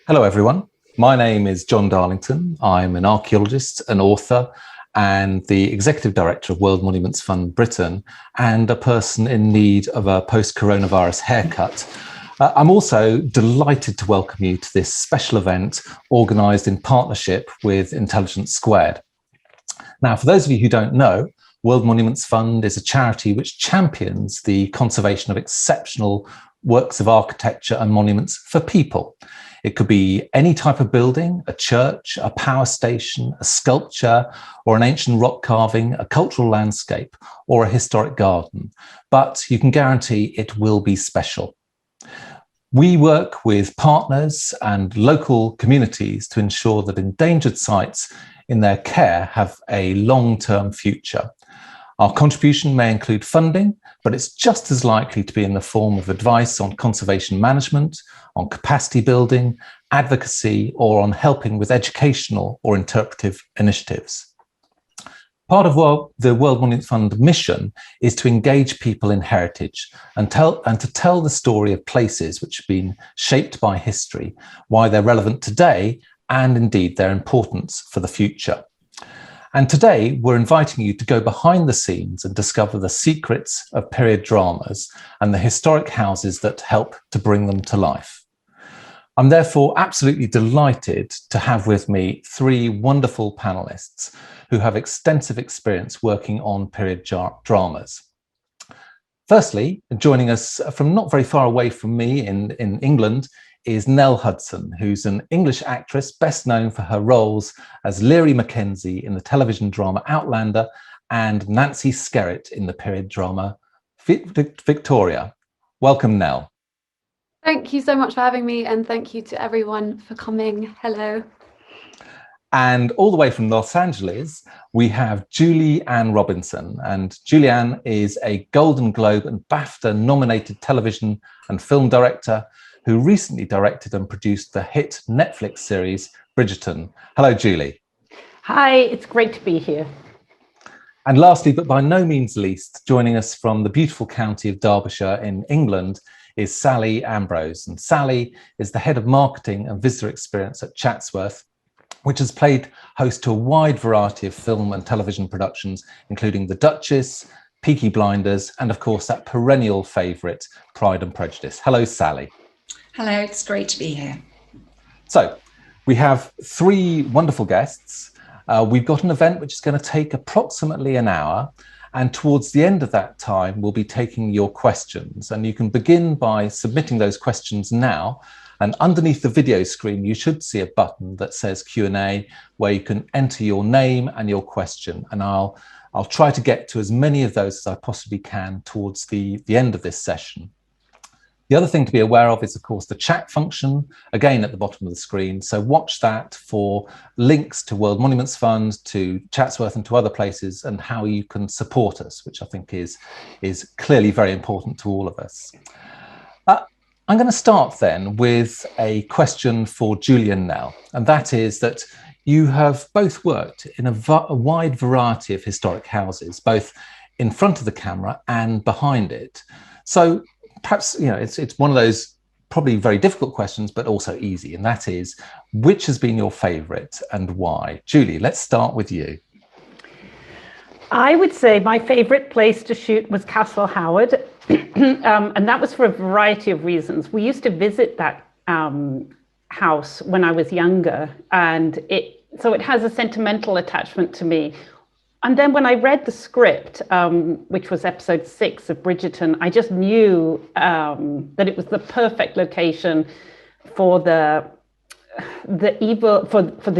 Hello, everyone. My name is John Darlington. I'm an archaeologist, an author, and the Executive Director of World Monuments Fund Britain, and a person in need of a post-coronavirus haircut. I'm also delighted to welcome you to this special event organised in partnership with Intelligence Squared. Now, for those of you who don't know, World Monuments Fund is a charity which champions the conservation of exceptional works of architecture and monuments for people. It could be any type of building, a church, a power station, a sculpture, or an ancient rock carving, a cultural landscape, or a historic garden. But you can guarantee it will be special. We work with partners and local communities to ensure that endangered sites in their care have a long-term future. Our contribution may include funding, but it's just as likely to be in the form of advice on conservation management, on capacity building, advocacy, or on helping with educational or interpretive initiatives. Part of the World Monuments Fund mission is to engage people in heritage and to tell the story of places which have been shaped by history, why they're relevant today, and indeed their importance for the future. And today we're inviting you to go behind the scenes and discover the secrets of period dramas and the historic houses that help to bring them to life. I'm therefore absolutely delighted to have with me three wonderful panelists who have extensive experience working on period dramas. Firstly, joining us from not very far away from me in England is Nell Hudson, who's an English actress best known for her roles as Leary Mackenzie in the television drama Outlander and Nancy Skerritt in the period drama Victoria. Welcome, Nell. Thank you so much for having me, and thank you to everyone for coming. Hello. And all the way from Los Angeles, we have Julie Ann Robinson. And Julie Ann is a Golden Globe and BAFTA nominated television and film director who recently directed and produced the hit Netflix series Bridgerton. Hello, Julie. Hi, it's great to be here. And lastly, but by no means least, joining us from the beautiful county of Derbyshire in England is Sally Ambrose. And Sally is the head of marketing and visitor experience at Chatsworth, which has played host to a wide variety of film and television productions, including The Duchess, Peaky Blinders, and of course that perennial favourite, Pride and Prejudice. Hello, Sally. Hello, it's great to be here. So we have three wonderful guests. We've got an event which is going to take approximately an hour. And towards the end of that time, we'll be taking your questions. And you can begin by submitting those questions now. And underneath the video screen, you should see a button that says Q&A, where you can enter your name and your question. And I'll try to get to as many of those as I possibly can towards the end of this session. The other thing to be aware of is, of course, the chat function, again, at the bottom of the screen. So watch that for links to World Monuments Fund, to Chatsworth and to other places, and how you can support us, which I think is clearly very important to all of us. I'm going to start then with a question for Julie and Nell, and that is that you have both worked in a wide variety of historic houses, both in front of the camera and behind it. So perhaps, it's one of those probably very difficult questions, but also easy. And that is, which has been your favourite and why? Julie, let's start with you. I would say my favourite place to shoot was Castle Howard. And that was for a variety of reasons. We used to visit that house when I was younger. And so it has a sentimental attachment to me. And then when I read the script, which was episode 6 of Bridgerton, I just knew that it was the perfect location for the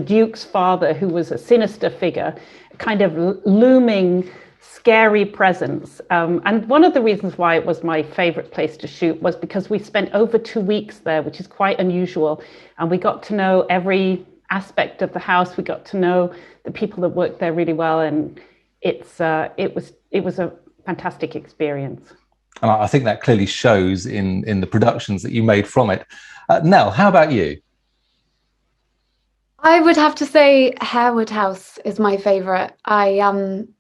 Duke's father, who was a sinister figure, kind of looming, scary presence. And one of the reasons why it was my favorite place to shoot was because we spent over 2 weeks there, which is quite unusual. And we got to know every aspect of the house. We got to know the people that worked there really well, and it was a fantastic experience. And I think that clearly shows in the productions that you made from it. Nell, how about you? I would have to say Harewood House is my favourite.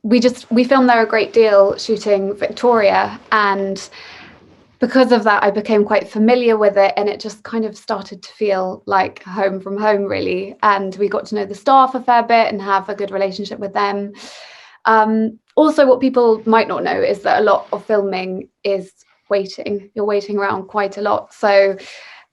We filmed there a great deal shooting Victoria, and because of that, I became quite familiar with it, and it just kind of started to feel like home from home, really. And we got to know the staff a fair bit and have a good relationship with them. Also, what people might not know is that a lot of filming is waiting. You're waiting around quite a lot. So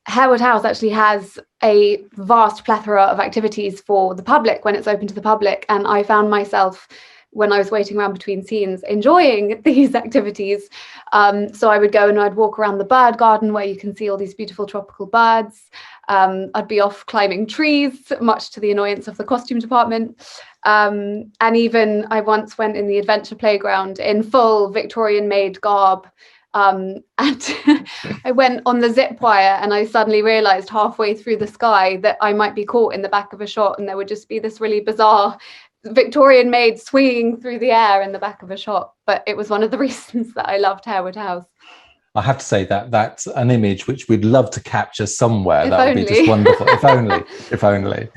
Harewood House actually has a vast plethora of activities for the public when it's open to the public. And I found myself, when I was waiting around between scenes, enjoying these activities. So I would go and I'd walk around the bird garden where you can see all these beautiful tropical birds. I'd be off climbing trees, much to the annoyance of the costume department. And even I once went in the adventure playground in full Victorian maid garb. And I went on the zip wire, and I suddenly realized halfway through the sky that I might be caught in the back of a shot, and there would just be this really bizarre Victorian maid swinging through the air in the back of a shot. But it was one of the reasons that I loved Harewood House. I have to say that that's an image which we'd love to capture somewhere. That would be just only. wonderful. If only.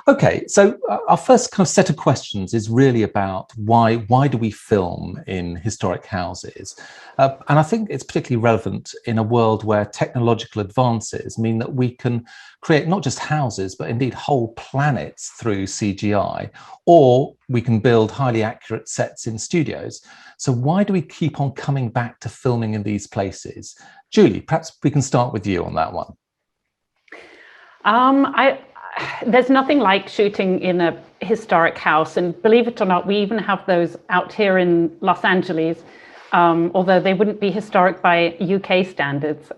Okay, so our first kind of set of questions is really about why do we film in historic houses? And I think it's particularly relevant in a world where technological advances mean that we can create not just houses, but indeed whole planets through CGI, or we can build highly accurate sets in studios. So why do we keep on coming back to filming in these places? Julie, perhaps we can start with you on that one. There's nothing like shooting in a historic house, and believe it or not, we even have those out here in Los Angeles, although they wouldn't be historic by UK standards.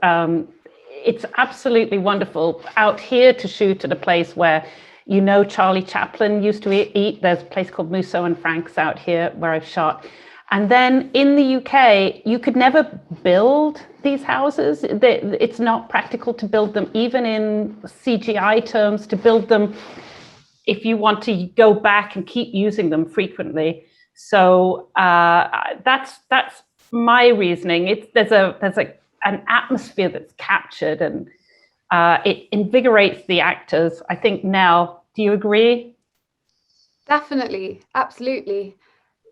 It's absolutely wonderful out here to shoot at a place where, you know, Charlie Chaplin used to eat. There's a place called Musso and Frank's out here where I've shot. And then in the UK, you could never build these houses. It's not practical to build them, even in CGI terms, to build them if you want to go back and keep using them frequently. So that's my reasoning. There's an atmosphere that's captured, and it invigorates the actors. I think, Nell, do you agree? Definitely, absolutely.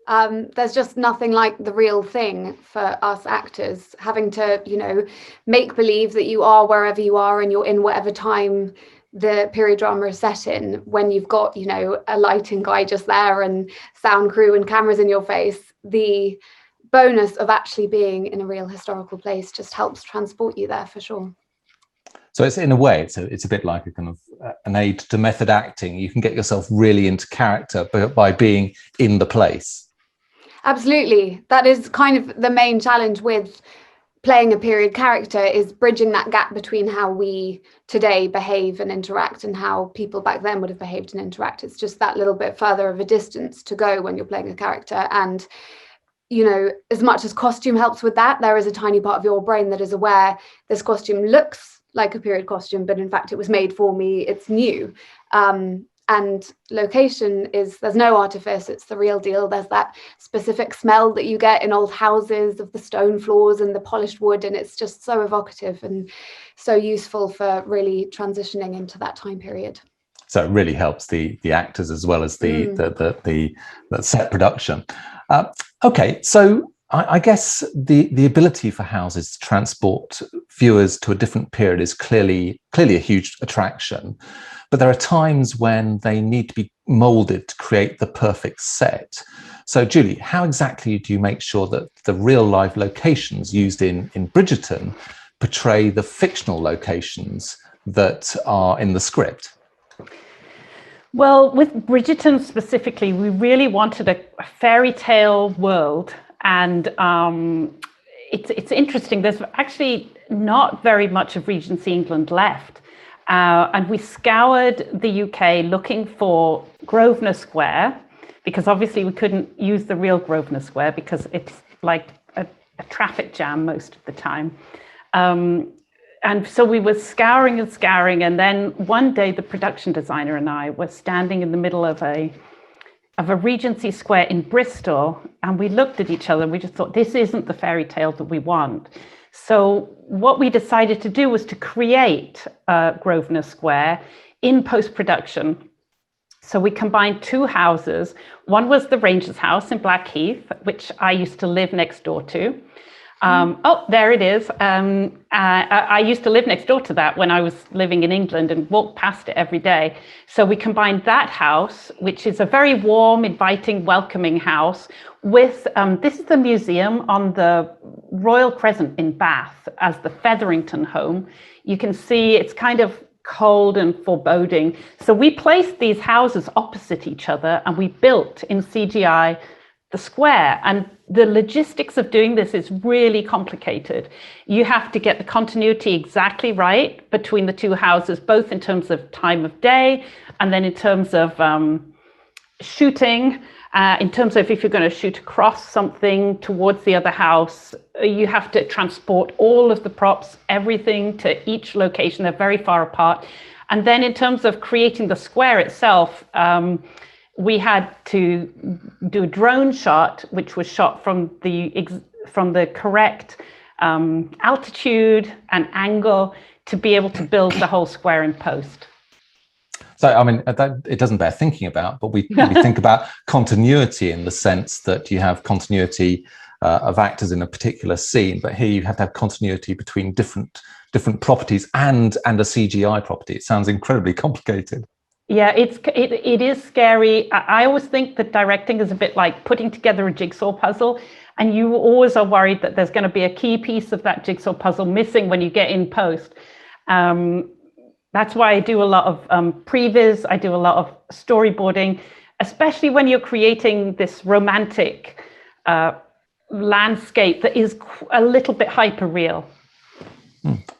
There's just nothing like the real thing for us actors, having to, you know, make believe that you are wherever you are and you're in whatever time the period drama is set in, when you've got, you know, a lighting guy just there and sound crew and cameras in your face. The bonus of actually being in a real historical place just helps transport you there for sure. So it's, in a way, it's a bit like a kind of an aid to method acting. You can get yourself really into character by being in the place. Absolutely. That is kind of the main challenge with playing a period character, is bridging that gap between how we today behave and interact and how people back then would have behaved and interact. It's just that little bit further of a distance to go when you're playing a character. And, you know, as much as costume helps with that, there is a tiny part of your brain that is aware this costume looks like a period costume, but in fact it was made for me, it's new. And location is, there's no artifice, it's the real deal. There's that specific smell that you get in old houses of the stone floors and the polished wood, and it's just so evocative and so useful for really transitioning into that time period. So it really helps the actors as well as the set production. Okay, so I guess the ability for houses to transport viewers to a different period is clearly a huge attraction. But there are times when they need to be molded to create the perfect set. So, Julie, how exactly do you make sure that the real life locations used in Bridgerton portray the fictional locations that are in the script? Well, with Bridgerton specifically, we really wanted a fairy tale world. And it's interesting, there's actually not very much of Regency England left. And we scoured the UK looking for Grosvenor Square, because obviously we couldn't use the real Grosvenor Square because it's like a traffic jam most of the time. And so we were scouring, and then one day the production designer and I were standing in the middle of a Regency Square in Bristol, and we looked at each other and we just thought, this isn't the fairy tale that we want. So what we decided to do was to create Grosvenor Square in post-production. So we combined two houses. One was the Ranger's house in Blackheath, which I used to live next door to. Oh, there it is. I used to live next door to that when I was living in England and walked past it every day. So we combined that house, which is a very warm, inviting, welcoming house, with this is the museum on the Royal Crescent in Bath as the Featherington home. You can see it's kind of cold and foreboding. So we placed these houses opposite each other and we built in CGI the square. And the logistics of doing this is really complicated. You have to get the continuity exactly right between the two houses, both in terms of time of day and then in terms of shooting. In terms of if you're going to shoot across something towards the other house, you have to transport all of the props, everything to each location. They're very far apart. And then in terms of creating the square itself, we had to do a drone shot, which was shot from the correct altitude and angle to be able to build the whole square in post. So, I mean, it doesn't bear thinking about, but we think about continuity in the sense that you have continuity of actors in a particular scene, but here you have to have continuity between different properties and a CGI property. It sounds incredibly complicated. Yeah, it is scary. I always think that directing is a bit like putting together a jigsaw puzzle, and you always are worried that there's going to be a key piece of that jigsaw puzzle missing when you get in post. That's why I do a lot of previs. I do a lot of storyboarding, especially when you're creating this romantic landscape that is a little bit hyper real.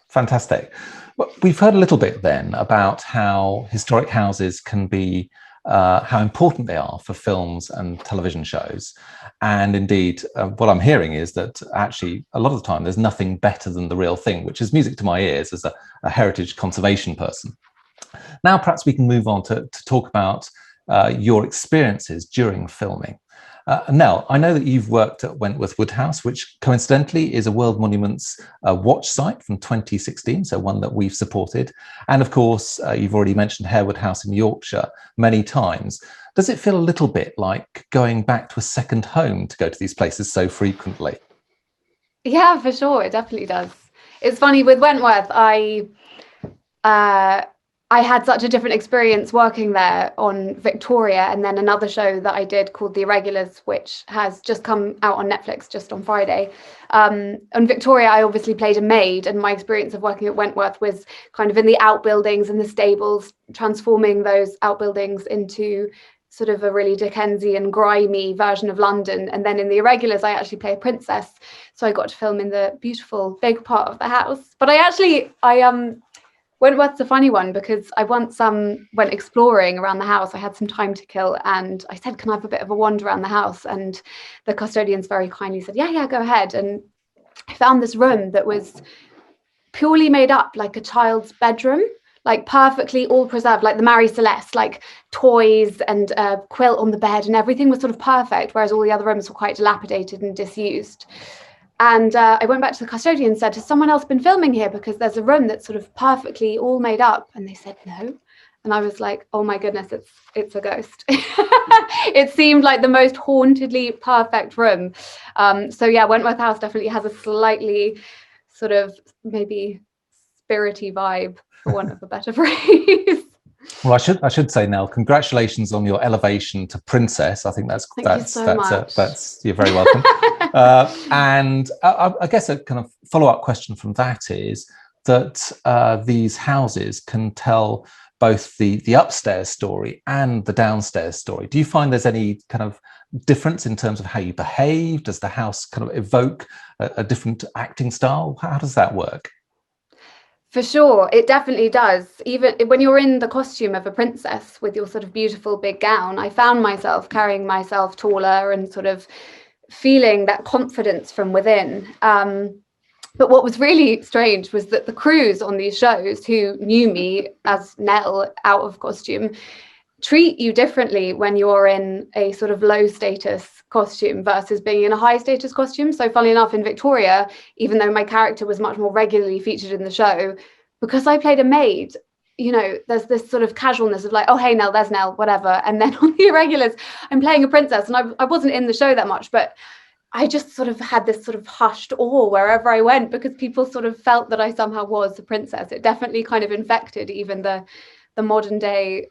Fantastic. Well, we've heard a little bit then about how historic houses can be, how important they are for films and television shows. And indeed, what I'm hearing is that actually a lot of the time there's nothing better than the real thing, which is music to my ears as a heritage conservation person. Now, perhaps we can move on to talk about your experiences during filming. Nell, I know that you've worked at Wentworth Woodhouse, which coincidentally is a World Monuments watch site from 2016, so one that we've supported. And of course, you've already mentioned Harewood House in Yorkshire many times. Does it feel a little bit like going back to a second home to go to these places so frequently? Yeah, for sure. It definitely does. It's funny with Wentworth, I had such a different experience working there on Victoria, and then another show that I did called The Irregulars, which has just come out on Netflix just on Friday. On Victoria, I obviously played a maid, and my experience of working at Wentworth was kind of in the outbuildings and the stables, transforming those outbuildings into sort of a really Dickensian, grimy version of London. And then in The Irregulars, I actually play a princess. So I got to film in the beautiful big part of the house. But Wentworth's a funny one because I once went exploring around the house. I had some time to kill and I said, can I have a bit of a wander around the house? And the custodians very kindly said, yeah, go ahead. And I found this room that was purely made up like a child's bedroom, like perfectly all preserved, like the Marie Celeste, like toys and a quilt on the bed and everything was sort of perfect, whereas all the other rooms were quite dilapidated and disused. And I went back to the custodian and said, has someone else been filming here? Because there's a room that's sort of perfectly all made up. And they said, no. And I was like, oh my goodness, it's a ghost. It seemed like the most hauntedly perfect room. So yeah, Wentworth House definitely has a slightly sort of maybe spirity vibe, for want of a better phrase. Well, I should say, Nell, congratulations on your elevation to princess. I think that's you're very welcome. And I guess a kind of follow-up question from that is that these houses can tell both the upstairs story and the downstairs story. Do you find there's any kind of difference in terms of how you behave? Does the house kind of evoke a different acting style? How does that work? For sure, it definitely does. Even when you're in the costume of a princess with your sort of beautiful big gown, I found myself carrying myself taller and sort of feeling that confidence from within. But what was really strange was that the crews on these shows who knew me as Nell out of costume treat you differently when you're in a sort of low status costume versus being in a high status costume. So funnily enough, in Victoria, even though my character was much more regularly featured in the show, because I played a maid, you know, there's this sort of casualness of like, oh, hey, Nell, there's Nell, whatever. And then on The Irregulars, I'm playing a princess, and I wasn't in the show that much, but I just sort of had this sort of hushed awe wherever I went, because people sort of felt that I somehow was a princess. It definitely kind of infected even the modern day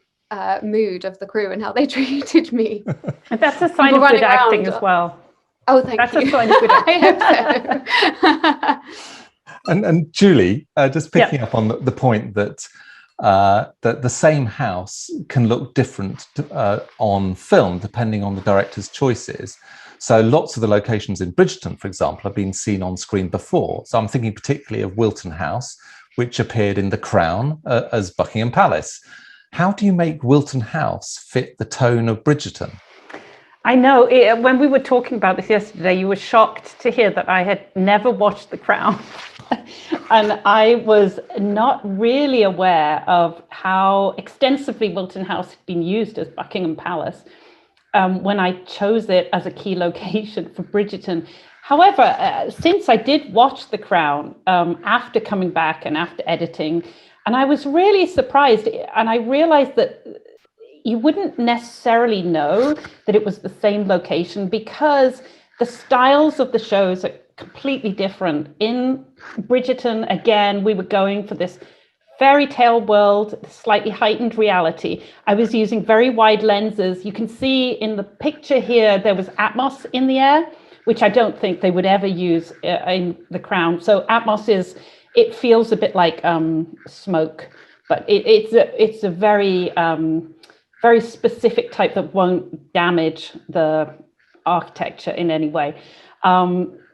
mood of the crew and how they treated me. And that's a sign of good acting as well. Oh, thank you. That's a sign of good acting. I hope so. And Julie, just picking up on the point that the same house can look different on film depending on the director's choices. So lots of the locations in Bridgerton, for example, have been seen on screen before. So I'm thinking particularly of Wilton House, which appeared in The Crown as Buckingham Palace. How do you make Wilton House fit the tone of Bridgerton? I know, when we were talking about this yesterday, you were shocked to hear that I had never watched The Crown. And I was not really aware of how extensively Wilton House had been used as Buckingham Palace when I chose it as a key location for Bridgerton. However, since I did watch The Crown after coming back and after editing, and I was really surprised, and I realized that you wouldn't necessarily know that it was the same location because the styles of the shows are completely different. In Bridgerton, again, we were going for this fairy tale world, slightly heightened reality. I was using very wide lenses. You can see in the picture here, there was Atmos in the air, which I don't think they would ever use in The Crown. So Atmos it feels a bit like smoke, but it's a very, very specific type that won't damage the architecture in any way.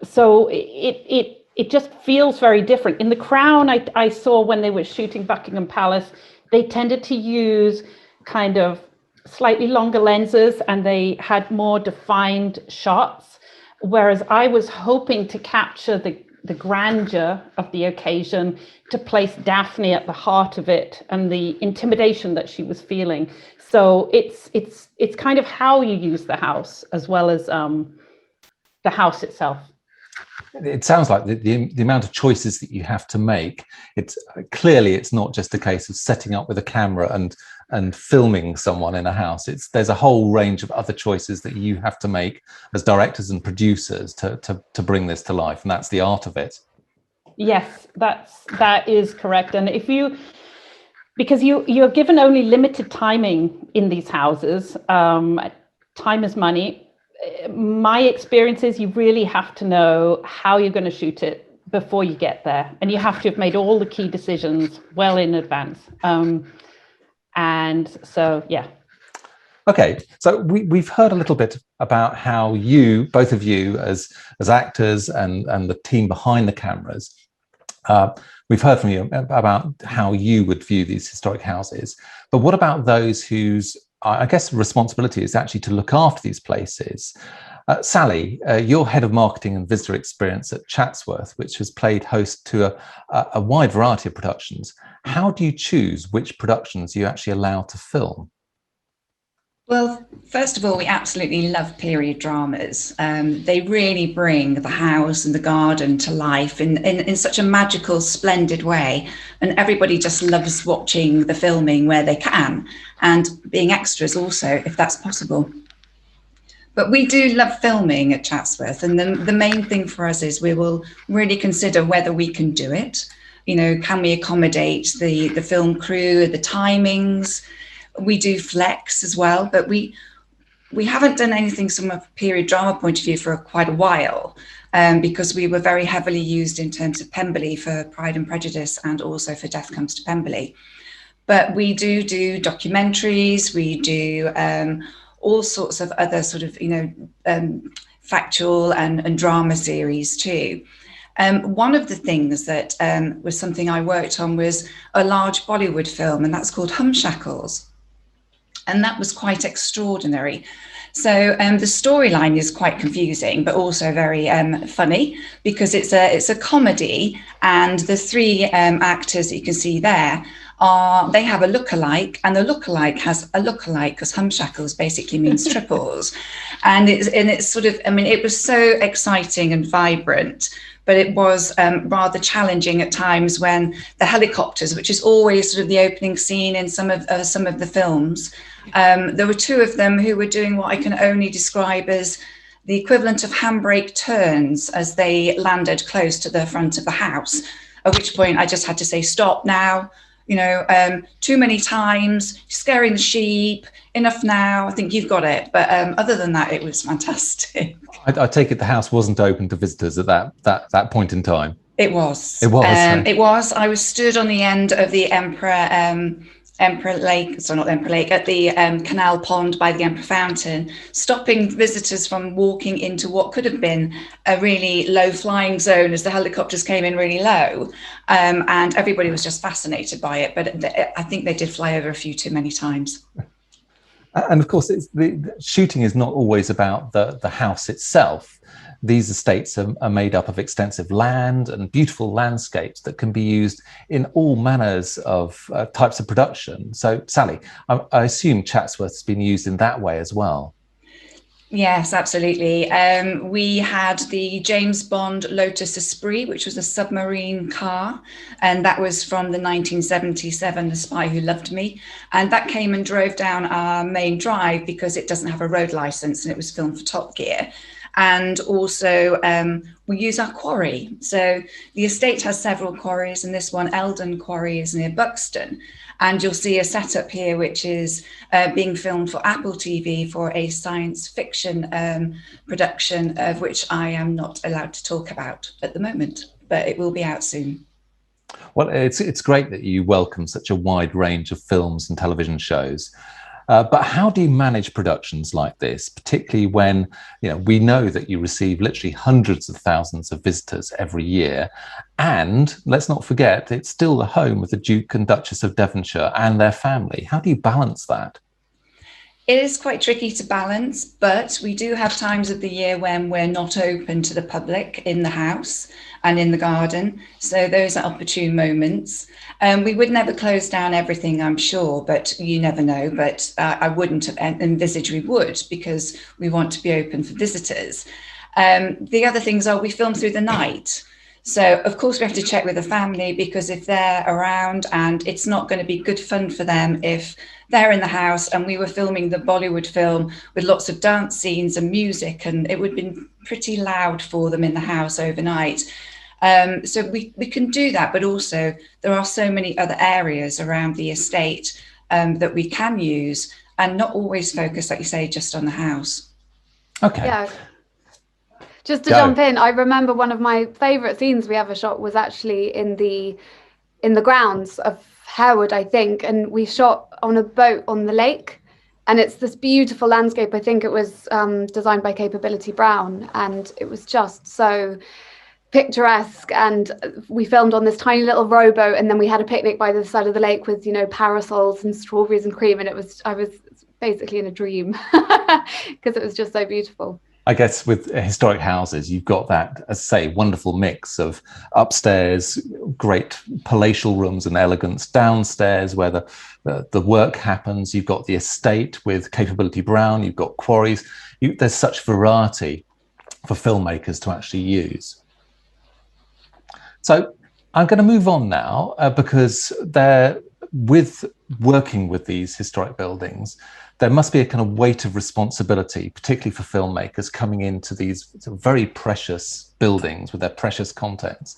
So it just feels very different. In The Crown, I saw when they were shooting Buckingham Palace, they tended to use kind of slightly longer lenses and they had more defined shots. Whereas I was hoping to capture the grandeur of the occasion, to place Daphne at the heart of it and the intimidation that she was feeling. So it's kind of how you use the house as well as the house itself. It sounds like the amount of choices that you have to make. It's not just a case of setting up with a camera and filming someone in a house. There's a whole range of other choices that you have to make as directors and producers to bring this to life, and that's the art of it. Yes, that is correct. And because you're given only limited timing in these houses, time is money. My experience is you really have to know how you're going to shoot it before you get there, and you have to have made all the key decisions well in advance. And so, yeah. Okay, so we've heard a little bit about how both of you as actors and the team behind the cameras, we've heard from you about how you would view these historic houses. But what about those whose, I guess, responsibility is actually to look after these places? Sally, you're head of marketing and visitor experience at Chatsworth, which has played host to a wide variety of productions. How do you choose which productions you actually allow to film? Well, first of all, we absolutely love period dramas. They really bring the house and the garden to life in such a magical, splendid way. And everybody just loves watching the filming where they can, and being extras also, if that's possible. But we do love filming at Chatsworth, and the main thing for us is we will really consider whether we can do it. You know, can we accommodate the film crew, the timings? We do flex as well, but we haven't done anything from a period drama point of view for quite a while, because we were very heavily used in terms of Pemberley for Pride and Prejudice and also for Death Comes to Pemberley. But we do documentaries, we do all sorts of other sort of, factual and drama series too. One of the things that was something I worked on was a large Bollywood film, and that's called Humshackles. And that was quite extraordinary. So the storyline is quite confusing, but also very funny, because it's a comedy, and the three actors that you can see there they have a lookalike, and the lookalike has a lookalike, because Humshackles basically means triples. And it's sort of, it was so exciting and vibrant, but it was rather challenging at times when the helicopters, which is always sort of the opening scene in some of the films, there were two of them who were doing what I can only describe as the equivalent of handbrake turns as they landed close to the front of the house, at which point I just had to say, stop now, too many times, scaring the sheep, enough now, I think you've got it. But other than that, it was fantastic. I take it the house wasn't open to visitors at that point in time. It was. It was. It was. I was stood on the end of the Emperor Lake, sorry, not Emperor Lake, at the canal pond by the Emperor Fountain, stopping visitors from walking into what could have been a really low flying zone as the helicopters came in really low. And everybody was just fascinated by it. But I think they did fly over a few too many times. And of course, the shooting is not always about the house itself. These estates are made up of extensive land and beautiful landscapes that can be used in all manners of types of production. So, Sally, I assume Chatsworth's been used in that way as well. Yes, absolutely. We had the James Bond Lotus Esprit, which was a submarine car, and that was from the 1977 The Spy Who Loved Me. And that came and drove down our main drive because it doesn't have a road license and it was filmed for Top Gear. And also we use our quarry. So the estate has several quarries, and this one, Eldon Quarry, is near Buxton. And you'll see a setup here, which is being filmed for Apple TV for a science fiction production, of which I am not allowed to talk about at the moment, but it will be out soon. Well, it's great that you welcome such a wide range of films and television shows. But how do you manage productions like this, particularly when we know that you receive literally hundreds of thousands of visitors every year? And let's not forget, it's still the home of the Duke and Duchess of Devonshire and their family. How do you balance that? It is quite tricky to balance, but we do have times of the year when we're not open to the public in the house and in the garden. So those are opportune moments. We would never close down everything, I'm sure, but you never know. But I wouldn't have envisaged we would, because we want to be open for visitors. The other things are we film through the night. So, of course, we have to check with the family, because if they're around, and it's not going to be good fun for them if they're in the house and we were filming the Bollywood film with lots of dance scenes and music, and it would have been pretty loud for them in the house overnight. So we can do that, but also there are so many other areas around the estate that we can use, and not always focus, like you say, just on the house. Okay. Yeah. Just to jump in, I remember one of my favourite scenes we ever shot was actually in the grounds of Harewood, I think, and we shot on a boat on the lake, and it's this beautiful landscape. I think it was designed by Capability Brown, and it was just so picturesque. And we filmed on this tiny little rowboat, and then we had a picnic by the side of the lake with parasols and strawberries and cream, and I was basically in a dream because it was just so beautiful. I guess with historic houses, you've got that, as I say, wonderful mix of upstairs, great palatial rooms and elegance, downstairs where the work happens. You've got the estate with Capability Brown, you've got quarries. There's such variety for filmmakers to actually use. So I'm going to move on now because with working with these historic buildings, there must be a kind of weight of responsibility, particularly for filmmakers coming into these very precious buildings with their precious contents.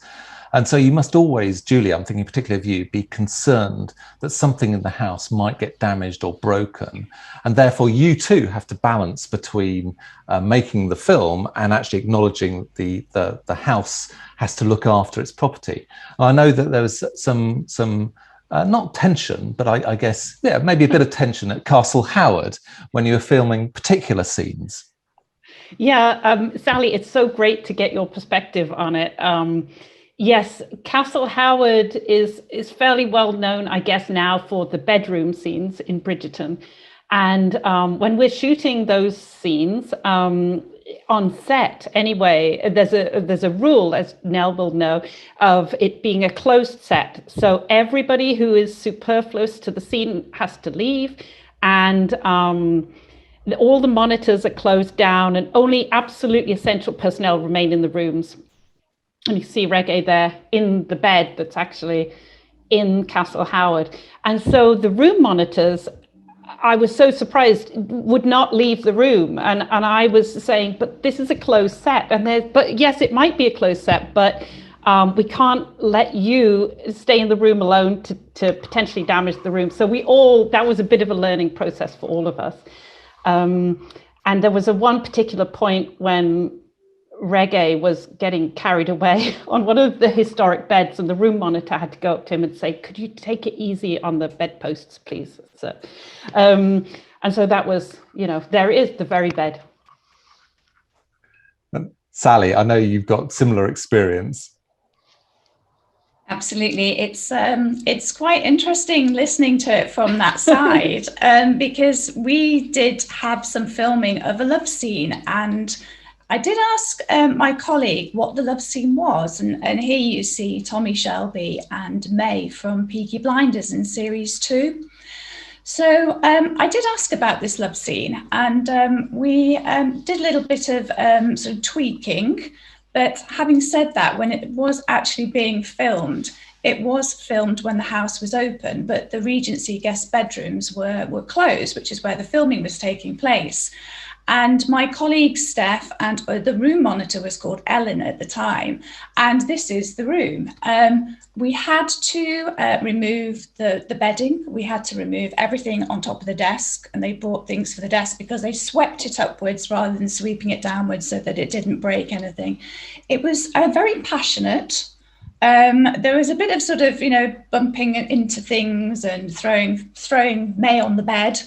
And so you must always, Julie, I'm thinking particularly of you, be concerned that something in the house might get damaged or broken. And therefore you too have to balance between making the film and actually acknowledging the house has to look after its property. And I know that there was some not tension, but I guess, maybe a bit of tension at Castle Howard when you were filming particular scenes. Yeah, Sally, it's so great to get your perspective on it. Yes, Castle Howard is fairly well known, I guess, now for the bedroom scenes in Bridgerton. And when we're shooting those scenes, on set anyway, there's a rule, as Nell will know, of it being a closed set. So everybody who is superfluous to the scene has to leave, and all the monitors are closed down, and only absolutely essential personnel remain in the rooms. And you see Reggae there in the bed that's actually in Castle Howard. And so the room monitors I was so surprised, would not leave the room. And I was saying, but this is a closed set. But yes, it might be a closed set, but we can't let you stay in the room alone to potentially damage the room. So that was a bit of a learning process for all of us. And there was one particular point when Reggae was getting carried away on one of the historic beds, and the room monitor had to go up to him and say, could you take it easy on the bedposts, please? So, and so that was, there is the very bed. Sally, I know you've got similar experience. Absolutely. It's quite interesting listening to it from that side, because we did have some filming of a love scene, and I did ask my colleague what the love scene was, and here you see Tommy Shelby and May from Peaky Blinders in series 2. So I did ask about this love scene, and we did a little bit of sort of tweaking. But having said that, when it was actually being filmed, it was filmed when the house was open, but the Regency guest bedrooms were closed, which is where the filming was taking place. And my colleague Steph, and the room monitor was called Ellen at the time, and this is the room. We had to remove the bedding. We had to remove everything on top of the desk, and they bought things for the desk because they swept it upwards rather than sweeping it downwards so that it didn't break anything. It was very passionate. There was a bit of sort of, bumping into things and throwing May on the bed.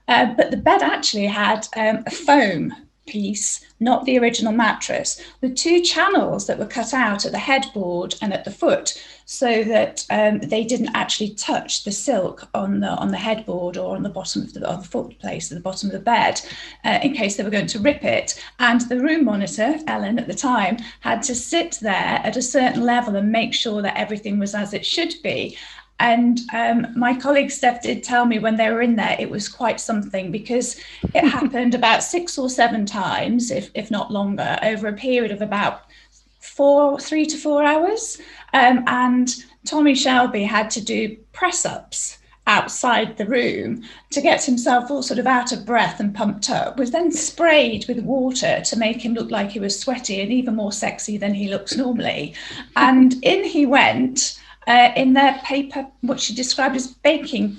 But the bed actually had a foam piece, not the original mattress, with 2 channels that were cut out at the headboard and at the foot, so that they didn't actually touch the silk on the headboard or on the bottom of the foot place at the bottom of the bed, in case they were going to rip it. And the room monitor, Ellen at the time, had to sit there at a certain level and make sure that everything was as it should be. And my colleague Steph did tell me when they were in there, it was quite something, because it happened about 6 or 7 times, if not longer, over a period of about 3 to 4 hours. And Tommy Shelby had to do press-ups outside the room to get himself all sort of out of breath and pumped up, was then sprayed with water to make him look like he was sweaty and even more sexy than he looks normally. And in he went, in their paper, what she described as baking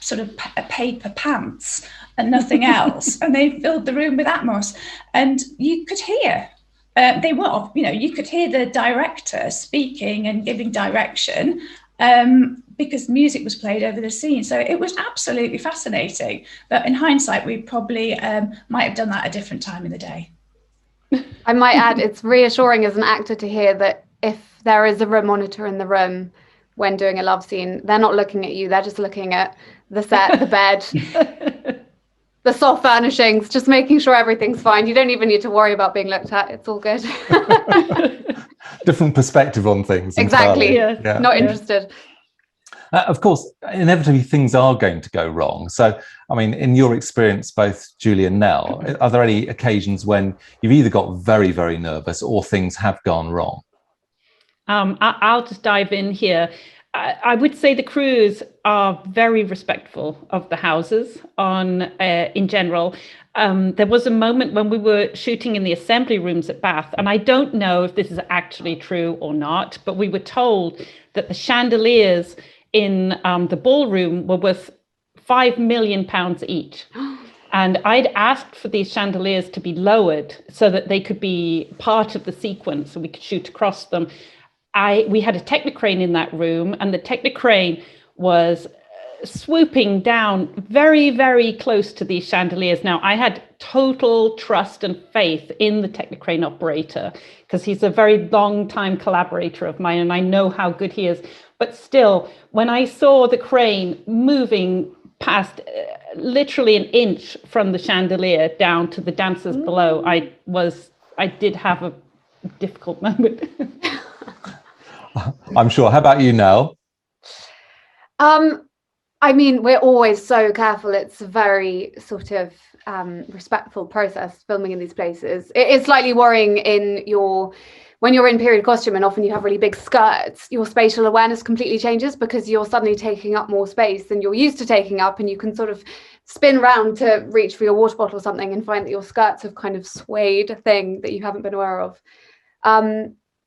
sort of paper pants and nothing else. And they filled the room with Atmos. And you could hear, you could hear the director speaking and giving direction, because music was played over the scene. So it was absolutely fascinating. But in hindsight, we probably might have done that a different time in the day. I might add, it's reassuring as an actor to hear that if there is a room monitor in the room when doing a love scene, they're not looking at you, they're just looking at the set, the bed, the soft furnishings, just making sure everything's fine. You don't even need to worry about being looked at. It's all good. Different perspective on things. Exactly. Yeah. Not interested. Of course, inevitably things are going to go wrong. So, I mean, in your experience, both Julie and Nell, are there any occasions when you've either got very, very nervous or things have gone wrong? I'll just dive in here. I would say the crews are very respectful of the houses in general. There was a moment when we were shooting in the assembly rooms at Bath, and I don't know if this is actually true or not, but we were told that the chandeliers in the ballroom were worth £5 million each. And I'd asked for these chandeliers to be lowered so that they could be part of the sequence and we could shoot across them. We had a Technicrane in that room, and the Technicrane was swooping down very, very close to these chandeliers. Now, I had total trust and faith in the Technicrane operator because he's a very long time collaborator of mine, and I know how good he is. But still, when I saw the crane moving past literally an inch from the chandelier down to the dancers below, I did have a difficult moment. I'm sure. How about you, Nell? I mean, we're always so careful. It's a very sort of respectful process filming in these places. It is slightly worrying when you're in period costume and often you have really big skirts, your spatial awareness completely changes because you're suddenly taking up more space than you're used to taking up, and you can sort of spin round to reach for your water bottle or something and find that your skirts have kind of swayed a thing that you haven't been aware of.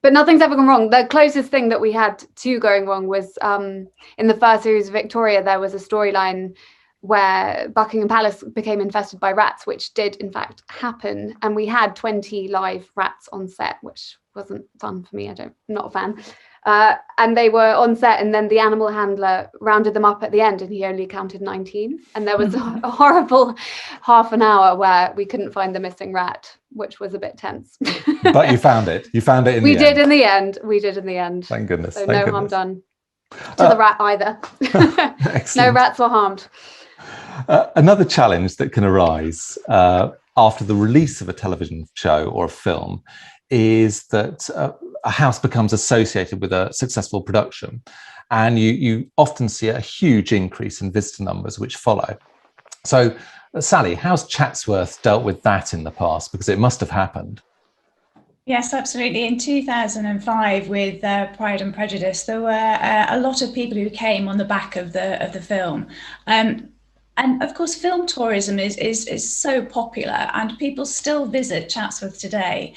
But nothing's ever gone wrong. The closest thing that we had to going wrong was in the first series of Victoria, there was a storyline where Buckingham Palace became infested by rats, which did in fact happen. And we had 20 live rats on set, which wasn't fun for me. I'm not a fan. And they were on set, and then the animal handler rounded them up at the end and he only counted 19. And there was a horrible half an hour where we couldn't find the missing rat, which was a bit tense. But you found it. You found it in the end. We did in the end. We did in the end. Thank goodness. So Thank no harm goodness. done to the rat either. No Excellent. rats were harmed. Another challenge that can arise after the release of a television show or a film is that a house becomes associated with a successful production, and you often see a huge increase in visitor numbers which follow. So, Sally, how's Chatsworth dealt with that in the past? Because it must have happened. Yes, absolutely. In 2005, with Pride and Prejudice, there were a lot of people who came on the back of the film. And of course, film tourism is so popular, and people still visit Chatsworth today.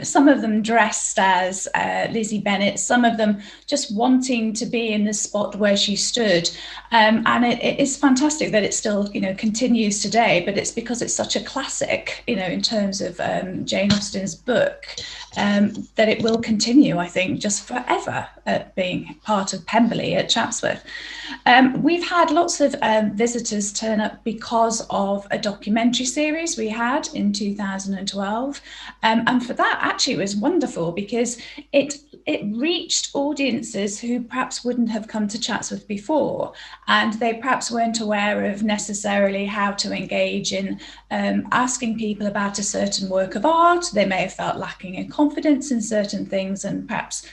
Some of them dressed as Lizzie Bennet, some of them just wanting to be in the spot where she stood. And it is fantastic that it still, continues today, but it's because it's such a classic, in terms of Jane Austen's book, that it will continue, I think, just forever being part of Pemberley at Chatsworth. We've had lots of visitors turn up because of a documentary series we had in 2012. And for that, actually, it was wonderful because it reached audiences who perhaps wouldn't have come to Chatsworth before, and they perhaps weren't aware of necessarily how to engage in asking people about a certain work of art. They may have felt lacking in confidence in certain things, and perhaps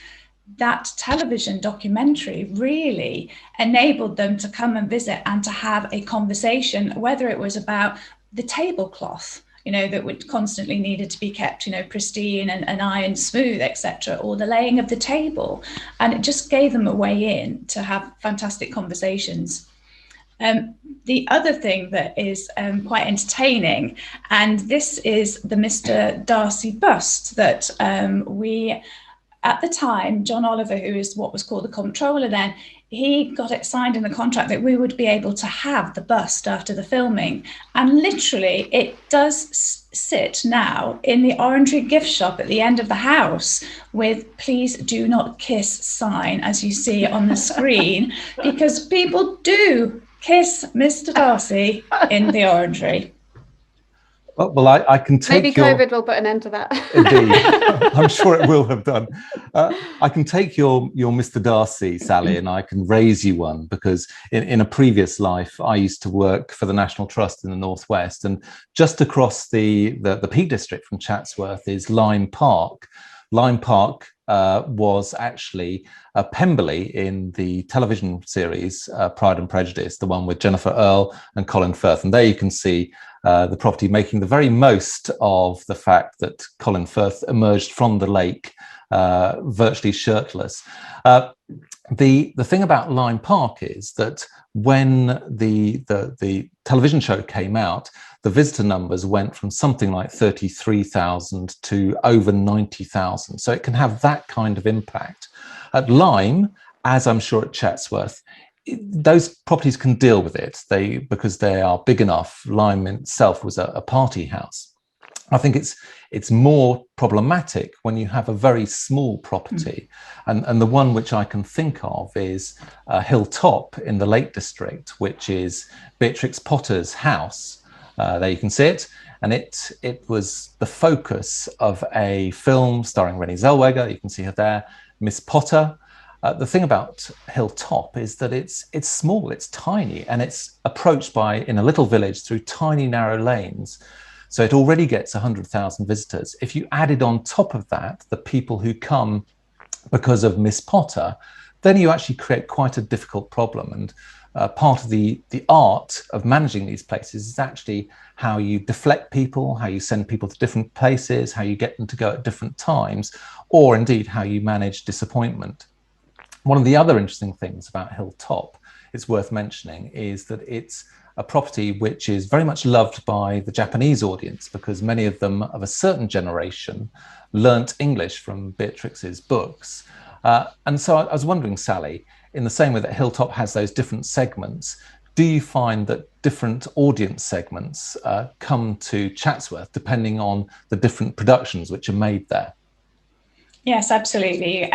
that television documentary really enabled them to come and visit and to have a conversation, whether it was about the tablecloth, that would constantly needed to be kept, pristine and iron smooth, etc., or the laying of the table. And it just gave them a way in to have fantastic conversations. The other thing that is quite entertaining, and this is the Mr. Darcy Bust that we, at the time, John Oliver, who is what was called the comptroller then, he got it signed in the contract that we would be able to have the bust after the filming. And literally, it does sit now in the Orangery gift shop at the end of the house with "Please do not kiss" sign, as you see on the screen, because people do kiss Mr. Darcy in the Orangery. Well, I can take Maybe COVID will put an end to that. Indeed, I'm sure it will have done. I can take your Mr. Darcy, Sally, and I can raise you one, because in a previous life, I used to work for the National Trust in the Northwest, and just across the Peak District from Chatsworth is Lyme Park. Lyme Park was actually Pemberley in the television series Pride and Prejudice, the one with Jennifer Earle and Colin Firth. And there you can see the property making the very most of the fact that Colin Firth emerged from the lake virtually shirtless. The thing about Lyme Park is that when the television show came out, the visitor numbers went from something like 33,000 to over 90,000. So it can have that kind of impact. At Lyme, as I'm sure at Chatsworth, those properties can deal with it because they are big enough. Lyme itself was a party house. I think it's more problematic when you have a very small property. And the one which I can think of is Hilltop in the Lake District, which is Beatrix Potter's house. There you can see it. And it was the focus of a film starring Renée Zellweger. You can see her there, Miss Potter. The thing about Hilltop is that it's small, it's tiny, and it's approached in a little village through tiny narrow lanes. So it already gets 100,000 visitors. If you added on top of that the people who come because of Miss Potter, then you actually create quite a difficult problem. And part of the art of managing these places is actually how you deflect people, how you send people to different places, how you get them to go at different times, or indeed how you manage disappointment. One of the other interesting things about Hilltop it's worth mentioning is that it's a property which is very much loved by the Japanese audience, because many of them of a certain generation learnt English from Beatrix's books. And so I was wondering, Sally, in the same way that Hilltop has those different segments, do you find that different audience segments come to Chatsworth depending on the different productions which are made there? Yes, absolutely.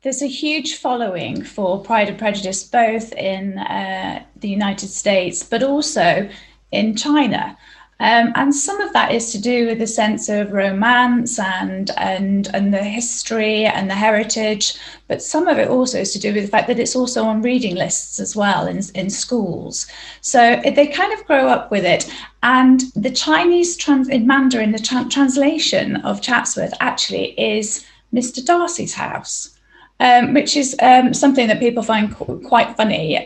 There's a huge following for Pride and Prejudice, both in the United States, but also in China. And some of that is to do with the sense of romance and the history and the heritage, but some of it also is to do with the fact that it's also on reading lists as well in schools. So they kind of grow up with it. And the Chinese in Mandarin, the translation of Chatsworth actually is Mr. Darcy's house. Which is something that people find quite funny,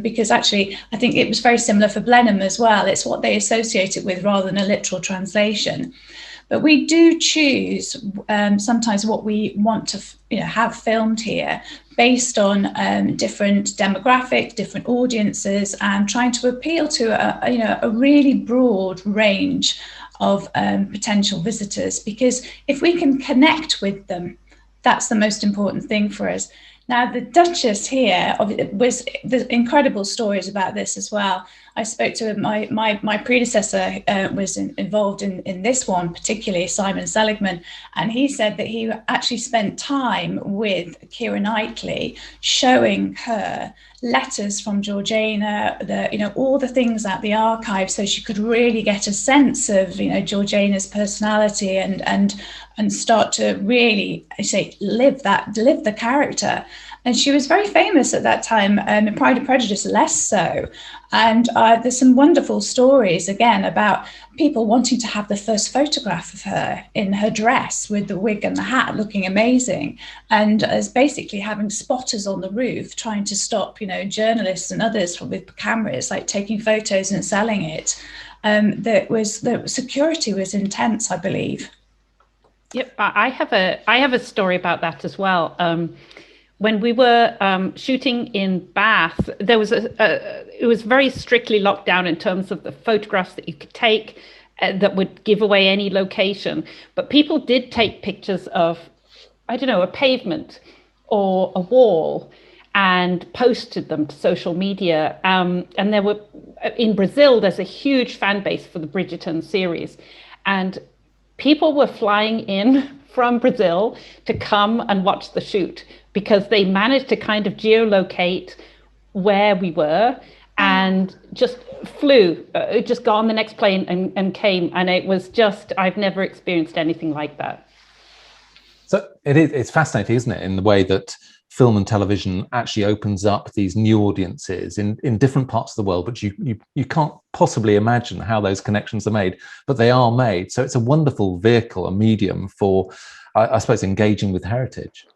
because actually I think it was very similar for Blenheim as well. It's what they associate it with rather than a literal translation. But we do choose sometimes what we want to have filmed here based on different demographic, different audiences, and trying to appeal to a really broad range of potential visitors, because if we can connect with them, that's the most important thing for us. Now, the Duchess here, there's incredible stories about this as well. I spoke to my predecessor was involved in this one, particularly Simon Seligman, and he said that he actually spent time with Keira Knightley, showing her letters from Georgiana, all the things at the archive, so she could really get a sense of Georgiana's personality and start to really, live the character. And she was very famous at that time, in Pride and Prejudice less so. And there's some wonderful stories, again, about people wanting to have the first photograph of her in her dress with the wig and the hat, looking amazing. And as basically having spotters on the roof trying to stop, journalists and others with cameras, like taking photos and selling it. The security was intense, I believe. Yep, I have a story about that as well. When we were shooting in Bath, there was it was very strictly locked down in terms of the photographs that you could take that would give away any location. But people did take pictures of, a pavement or a wall and posted them to social media. And there were, in Brazil, there's a huge fan base for the Bridgerton series. And people were flying in from Brazil to come and watch the shoot, because they managed to kind of geolocate where we were and just flew, just got on the next plane and came. And it was just, I've never experienced anything like that. So it's fascinating, isn't it, in the way that film and television actually opens up these new audiences in different parts of the world, but you can't possibly imagine how those connections are made, but they are made. So it's a wonderful vehicle, a medium for, I suppose, engaging with heritage.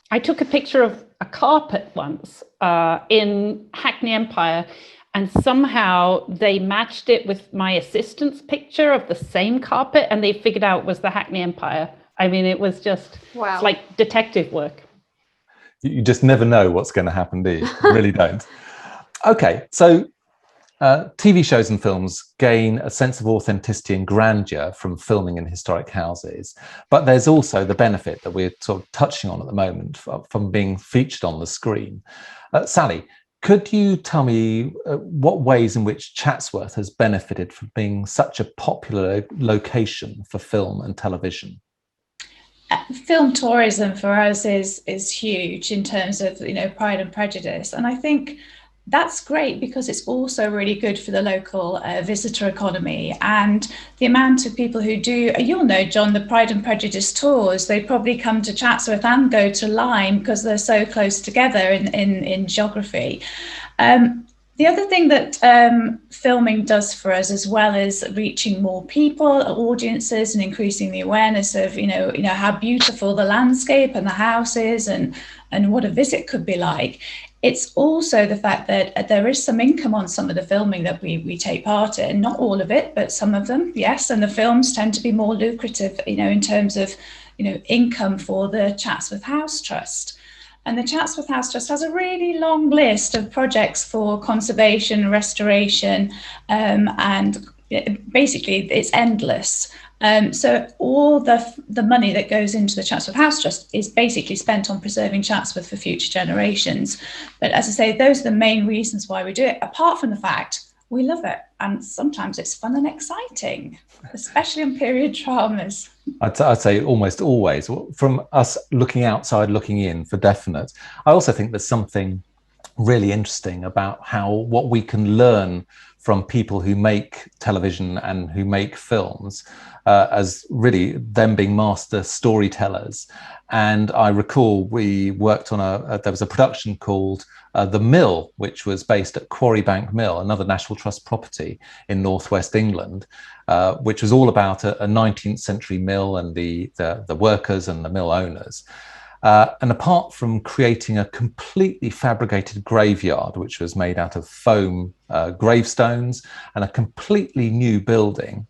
I took a picture of a carpet once in Hackney Empire, and somehow they matched it with my assistant's picture of the same carpet, and they figured out it was the Hackney Empire. I mean, it was just, wow. It's like detective work. You just never know what's going to happen, do you? You really don't. Okay, so TV shows and films gain a sense of authenticity and grandeur from filming in historic houses, but there's also the benefit that we're sort of touching on at the moment from being featured on the screen. Sally, could you tell me what ways in which Chatsworth has benefited from being such a popular location for film and television? Film tourism for us is huge in terms of Pride and Prejudice, and I think that's great because it's also really good for the local visitor economy, and the amount of people who do, you'll know, John, the Pride and Prejudice tours, they probably come to Chatsworth and go to Lyme because they're so close together in geography. The other thing that filming does for us, as well as reaching more people, audiences, and increasing the awareness of how beautiful the landscape and the house is, and what a visit could be like. It's also the fact that there is some income on some of the filming that we take part in, not all of it, but some of them, yes. And the films tend to be more lucrative, in terms of, income for the Chatsworth House Trust. And the Chatsworth House Trust has a really long list of projects for conservation, restoration, and basically it's endless. So all the money that goes into the Chatsworth House Trust is basically spent on preserving Chatsworth for future generations. But as I say, those are the main reasons why we do it, apart from the fact we love it. And sometimes it's fun and exciting, especially in period dramas. I'd say almost always. From us looking outside, looking in, for definite. I also think there's something really interesting about what we can learn from people who make television and who make films, as really them being master storytellers. And I recall we worked on there was a production called The Mill, which was based at Quarrybank Mill, another National Trust property in northwest England, which was all about a 19th century mill and the workers and the mill owners. And apart from creating a completely fabricated graveyard, which was made out of foam gravestones, and a completely new building,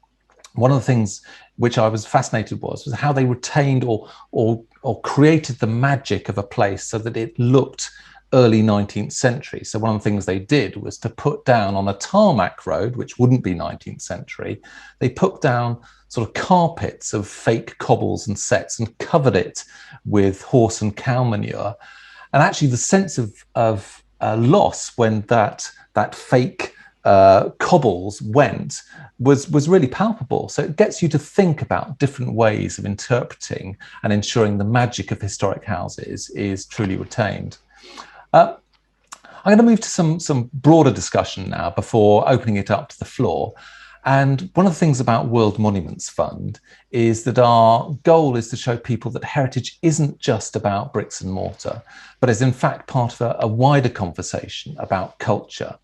one of the things which I was fascinated was how they retained or created the magic of a place so that it looked early 19th century. So one of the things they did was to put down on a tarmac road, which wouldn't be 19th century, they put down sort of carpets of fake cobbles and sets and covered it with horse and cow manure. And actually the sense of loss when that fake cobbles went was really palpable. So it gets you to think about different ways of interpreting and ensuring the magic of historic houses is truly retained. I'm going to move to some broader discussion now before opening it up to the floor. And one of the things about World Monuments Fund is that our goal is to show people that heritage isn't just about bricks and mortar, but is in fact part of a wider conversation about culture.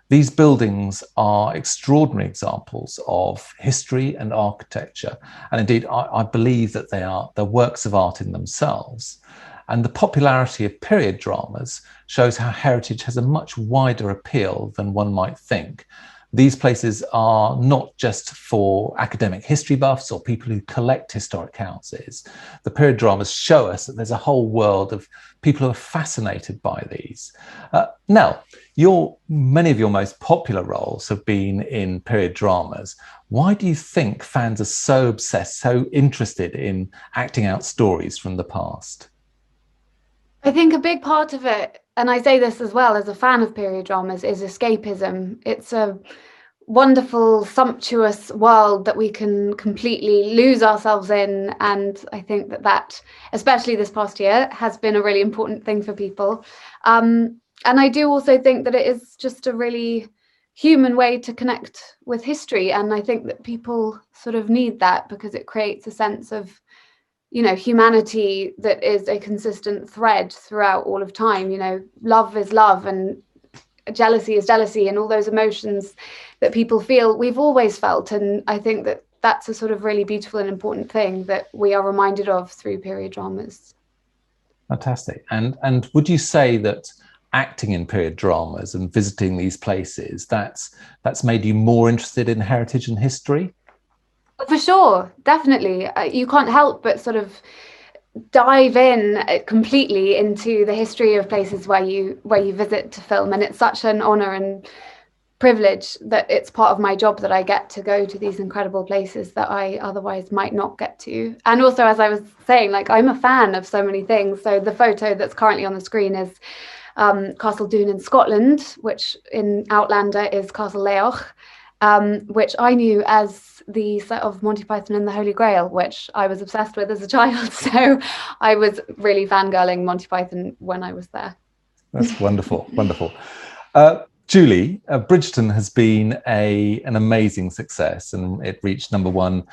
These buildings are extraordinary examples of history and architecture. And indeed, I believe that they're works of art in themselves. And the popularity of period dramas shows how heritage has a much wider appeal than one might think. These places are not just for academic history buffs or people who collect historic houses. The period dramas show us that there's a whole world of people who are fascinated by these. Nell, many of your most popular roles have been in period dramas. Why do you think fans are so obsessed, so interested in acting out stories from the past? I think a big part of it, and I say this as well as a fan of period dramas, is escapism. It's a wonderful, sumptuous world that we can completely lose ourselves in. And I think that, especially this past year, has been a really important thing for people. And I do also think that it is just a really human way to connect with history. And I think that people sort of need that because it creates a sense of humanity that is a consistent thread throughout all of time. Love is love and jealousy is jealousy, and all those emotions that people feel, we've always felt. And I think that that's a sort of really beautiful and important thing that we are reminded of through period dramas. Fantastic. And would you say that acting in period dramas and visiting these places, that's made you more interested in heritage and history? For sure, definitely. You can't help but sort of dive in completely into the history of places where you visit to film, and it's such an honor and privilege that it's part of my job that I get to go to these incredible places that I otherwise might not get to. And also, as I was saying, I'm a fan of so many things. So the photo that's currently on the screen is Castle Doon in Scotland, which in Outlander is Castle Leoch, which I knew as the set of Monty Python and the Holy Grail, which I was obsessed with as a child. So I was really fangirling Monty Python when I was there. That's wonderful, wonderful. Julie, Bridgerton has been an amazing success, and it reached #1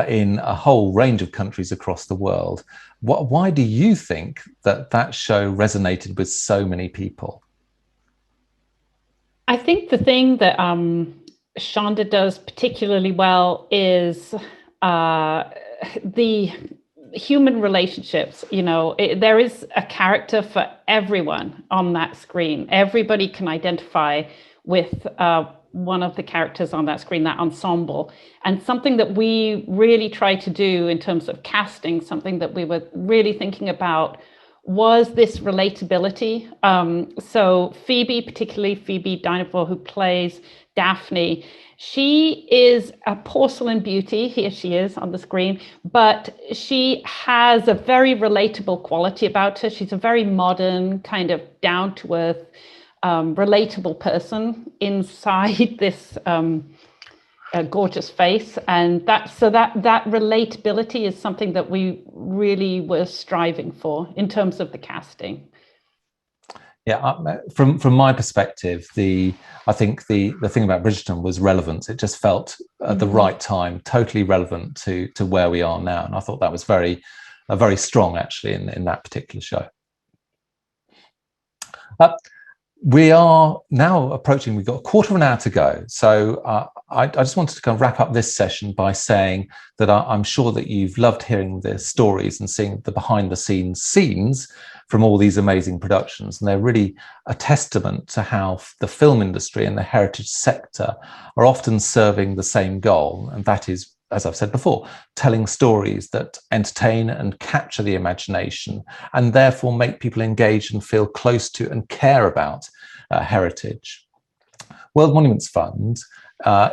in a whole range of countries across the world. Why do you think that show resonated with so many people? I think the thing that Shonda does particularly well is the human relationships. There is a character for everyone on that screen. Everybody can identify with one of the characters on that screen, that ensemble. And something that we really try to do in terms of casting, something that we were really thinking about, was this relatability. So Phoebe, particularly Phoebe Dynevor, who plays Daphne, she is a porcelain beauty. Here she is on the screen, but she has a very relatable quality about her. She's a very modern, kind of down-to-earth, relatable person inside this gorgeous face, and that relatability is something that we really were striving for in terms of the casting. Yeah, from my perspective, I think the thing about Bridgerton was relevance. It just felt at the right time, totally relevant to where we are now, and I thought that was very strong actually in that particular show. We are now approaching, we've got a quarter of an hour to go. So I just wanted to kind of wrap up this session by saying that I'm sure that you've loved hearing the stories and seeing the behind the scenes scenes from all these amazing productions. And they're really a testament to how the film industry and the heritage sector are often serving the same goal. And that is, as I've said before, telling stories that entertain and capture the imagination and therefore make people engage and feel close to and care about heritage. World Monuments Fund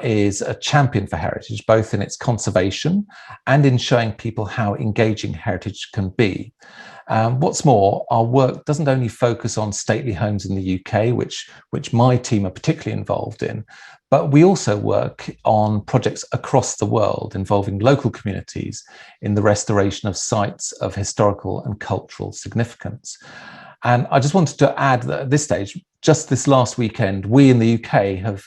is a champion for heritage, both in its conservation and in showing people how engaging heritage can be. What's more, our work doesn't only focus on stately homes in the UK, which my team are particularly involved in, but we also work on projects across the world involving local communities in the restoration of sites of historical and cultural significance. And I just wanted to add that at this stage, just this last weekend, we in the UK have,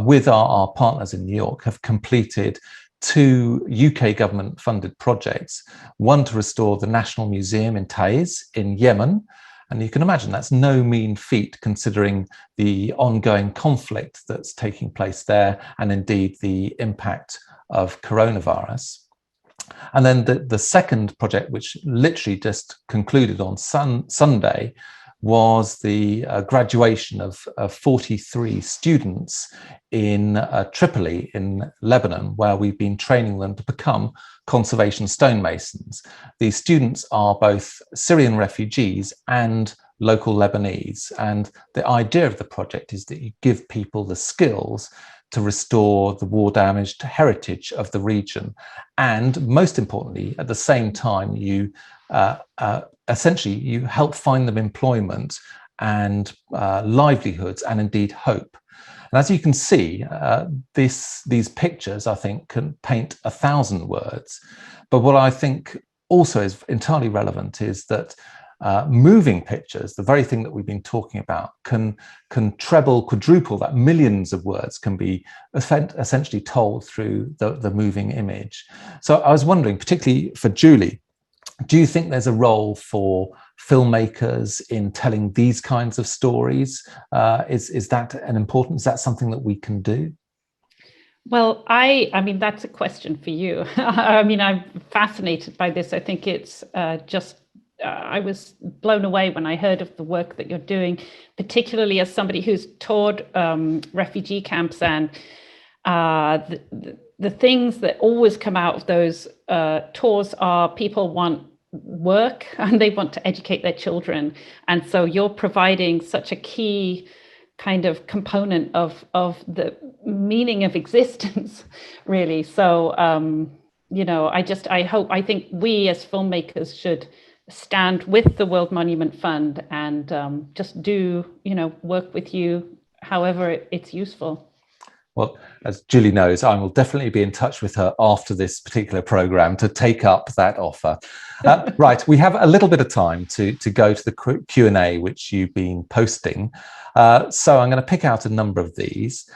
with our partners in New York, have completed 2 UK government funded projects, one to restore the National Museum in Taiz in Yemen. And you can imagine that's no mean feat considering the ongoing conflict that's taking place there and indeed the impact of coronavirus. And then the second project, which literally just concluded on Sunday, was the graduation of 43 students in Tripoli in Lebanon, where we've been training them to become conservation stonemasons. These students are both Syrian refugees and local Lebanese. And the idea of the project is that you give people the skills to restore the war-damaged heritage of the region. And most importantly, at the same time, you essentially you help find them employment and livelihoods and indeed hope. And as you can see, these pictures, I think, can paint 1,000 words. But what I think also is entirely relevant is that moving pictures, the very thing that we've been talking about, can treble, quadruple that. Millions of words can be essentially told through the moving image. So I was wondering, particularly for Julie, do you think there's a role for filmmakers in telling these kinds of stories? Is that something that we can do? Well, I mean, that's a question for you. I mean, I'm fascinated by this. I think it's I was blown away when I heard of the work that you're doing, particularly as somebody who's toured refugee camps, and the things that always come out of those tours are people want work and they want to educate their children. And so you're providing such a key kind of component of the meaning of existence, really. So, I think we as filmmakers should stand with the World Monument Fund and just do, work with you however it's useful. Well, as Julie knows, I will definitely be in touch with her after this particular programme to take up that offer. Right, we have a little bit of time to go to the Q&A, which you've been posting. So I'm going to pick out a number of these.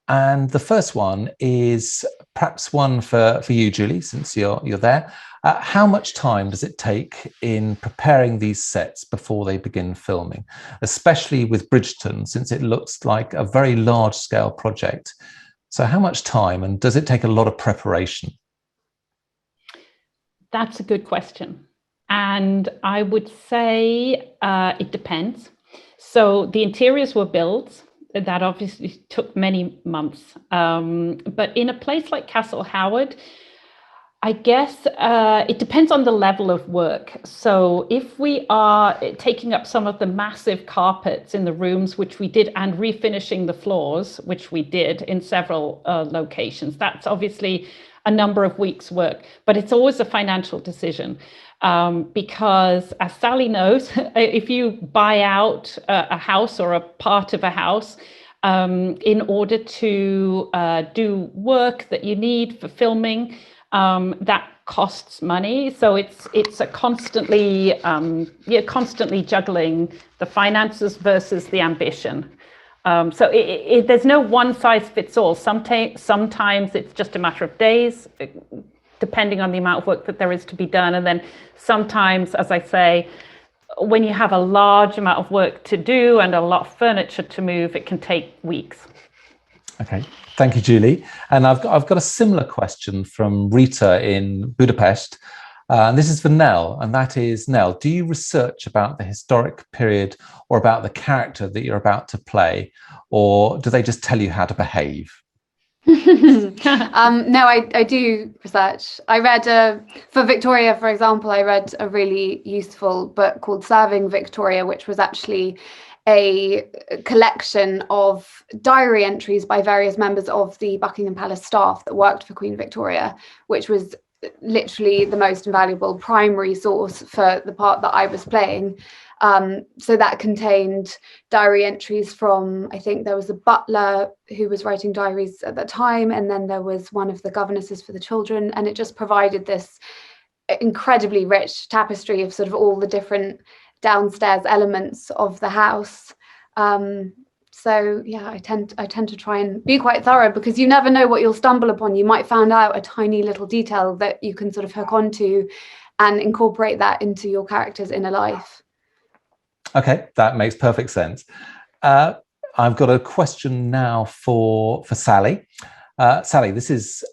And the first one is perhaps one for you, Julie, since you're there. How much time does it take in preparing these sets before they begin filming, especially with Bridgerton, since it looks like a very large-scale project? So how much time, and does it take a lot of preparation? That's a good question. And I would say it depends. So the interiors were built. That obviously took many months. But in a place like Castle Howard, I guess it depends on the level of work. So if we are taking up some of the massive carpets in the rooms, which we did, and refinishing the floors, which we did in several locations, that's obviously a number of weeks' work, but it's always a financial decision. Because as Sally knows, if you buy out a house or a part of a house, in order to do work that you need for filming, that costs money. So it's a constantly juggling the finances versus the ambition. So there's no one size fits all. Sometimes it's just a matter of days, depending on the amount of work that there is to be done. And then sometimes, as I say, when you have a large amount of work to do and a lot of furniture to move, it can take weeks. Okay, thank you, Julie. And I've got a similar question from Rita in Budapest. And this is for Nell, and that is, Nell, do you research about the historic period or about the character that you're about to play, or do they just tell you how to behave? No, I do research. I read for Victoria, for example, I read a really useful book called Serving Victoria, which was actually a collection of diary entries by various members of the Buckingham Palace staff that worked for Queen Victoria, which was literally the most invaluable primary source for the part that I was playing. So that contained diary entries from, I think there was a butler who was writing diaries at the time, and then there was one of the governesses for the children, and it just provided this incredibly rich tapestry of sort of all the different downstairs elements of the house. So yeah, I tend to try and be quite thorough, because you never know what you'll stumble upon. You might find out a tiny little detail that you can sort of hook onto and incorporate that into your character's inner life. Okay, that makes perfect sense. I've got a question now for Sally. Sally, this is,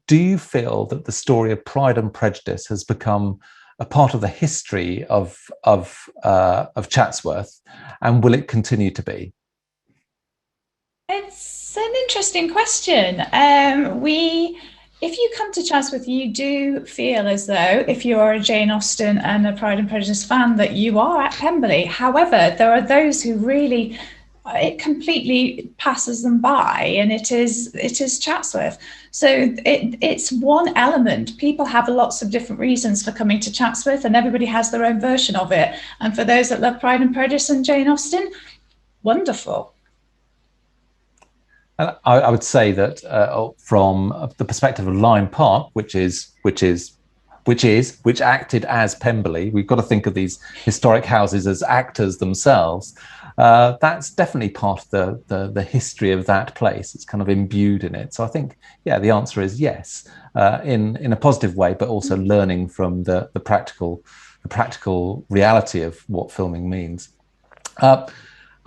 do you feel that the story of Pride and Prejudice has become a part of the history of Chatsworth, and will it continue to be? It's an interesting question. If you come to Chatsworth, you do feel as though, if you are a Jane Austen and a Pride and Prejudice fan, that you are at Pemberley. However, there are those who really, it completely passes them by, and it is Chatsworth. So it's one element. People have lots of different reasons for coming to Chatsworth, and everybody has their own version of it. And for those that love Pride and Prejudice and Jane Austen, wonderful. And I would say that from the perspective of Lyme Park, which acted as Pemberley, we've got to think of these historic houses as actors themselves. That's definitely part of the history of that place. It's kind of imbued in it. So I think, yeah, the answer is yes, in a positive way, but also learning from the practical reality of what filming means.